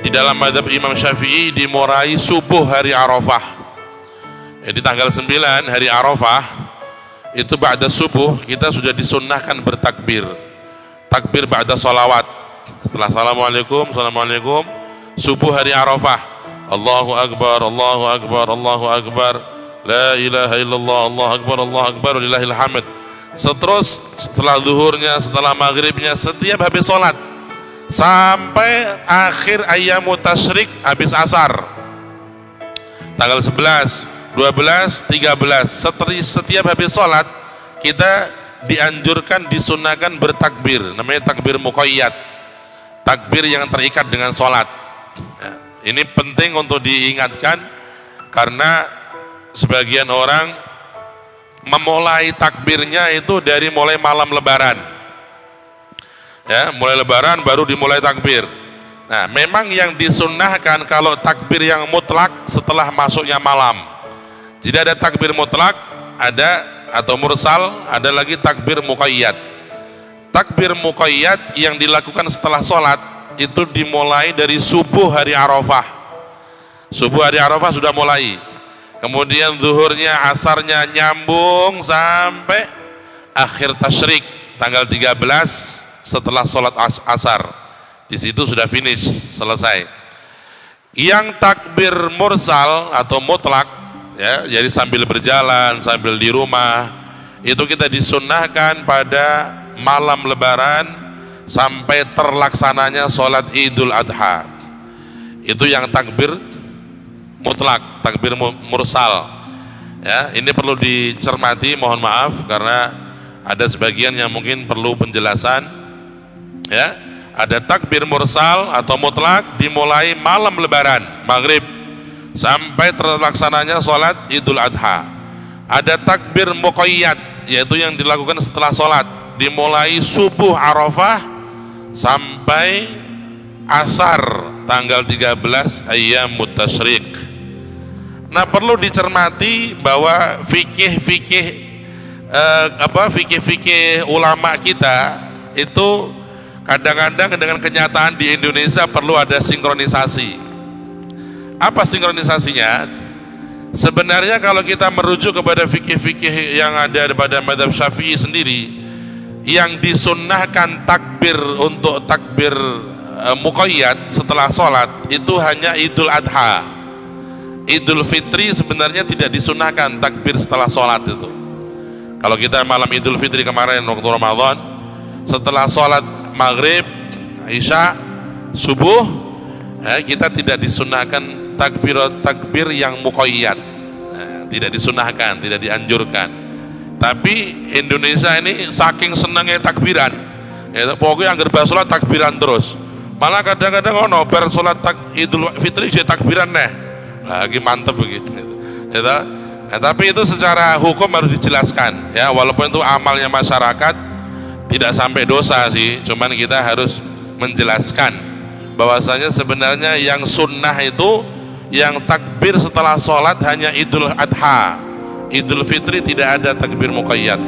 Di dalam mazhab Imam Syafi'i dimulai subuh hari Arafah. Jadi tanggal 9 hari Arafah itu ba'da subuh kita sudah disunnahkan bertakbir. Takbir ba'da sholawat. Setelah assalamualaikum, assalamualaikum, subuh hari Arafah. Allahu Akbar, Allahu Akbar, Allahu Akbar. La ilaha illallah, Allahu Akbar, Allahu Akbar, walillahil hamd. Setelah zuhurnya, setelah maghribnya, setiap habis sholat sampai akhir ayyamut tasyrik, habis asar tanggal 11, 12, 13, setiap habis sholat kita dianjurkan, disunahkan bertakbir, namanya takbir muqayyad, takbir yang terikat dengan sholat. Ya, ini penting untuk diingatkan karena sebagian orang memulai takbirnya itu dari mulai malam lebaran. Ya, mulai lebaran baru dimulai takbir. Nah, memang yang disunnahkan kalau takbir yang mutlak setelah masuknya malam. Jadi ada takbir mutlak, ada atau mursal, ada lagi takbir muqayyad. Takbir muqayyad yang dilakukan setelah sholat itu dimulai dari subuh hari Arafah. Subuh hari Arafah sudah mulai. Kemudian zuhurnya, asarnya nyambung sampai akhir tasyrik tanggal 13 setelah sholat asar. Di situ sudah finish, selesai. Yang takbir mursal atau mutlak, ya, jadi sambil berjalan, sambil di rumah, itu kita disunnahkan pada malam lebaran sampai terlaksananya sholat Idul Adha. Itu yang takbir mutlak, takbir mursal. Ya, ini perlu dicermati, mohon maaf karena ada sebagian yang mungkin perlu penjelasan. Ya, ada takbir mursal atau mutlak dimulai malam lebaran, maghrib sampai terlaksananya sholat Idul Adha. Ada takbir muqayyad, yaitu yang dilakukan setelah sholat, dimulai subuh Arafah sampai asar tanggal 13 ayyamut tasyrik. Nah, perlu dicermati bahwa fikih ulama kita itu kadang-kadang dengan kenyataan di Indonesia perlu ada sinkronisasi. Apa sinkronisasinya? Sebenarnya kalau kita merujuk kepada fikih-fikih yang ada pada mazhab Syafi'i sendiri, yang disunnahkan takbir untuk takbir muqayyad setelah sholat itu hanya Idul Adha. Idul Fitri sebenarnya tidak disunnahkan takbir setelah sholat itu. Kalau kita malam Idul Fitri kemarin waktu Ramadan, setelah sholat maghrib, isya, subuh, ya, kita tidak disunahkan takbir yang muqayyad, tidak disunahkan, tidak dianjurkan. Tapi Indonesia ini saking senangnya takbiran, ya, pokoknya anggar bar sholat takbiran terus. Malah kadang-kadang bar sholat Idul Fitri jadi takbiran lagi mantep begitu. Ya, nah, tapi itu secara hukum harus dijelaskan, ya, walaupun itu amalnya masyarakat. Tidak sampai dosa sih, cuman kita harus menjelaskan bahwasanya sebenarnya yang sunnah itu yang takbir setelah sholat hanya Idul Adha. Idul Fitri tidak ada takbir muqayyad.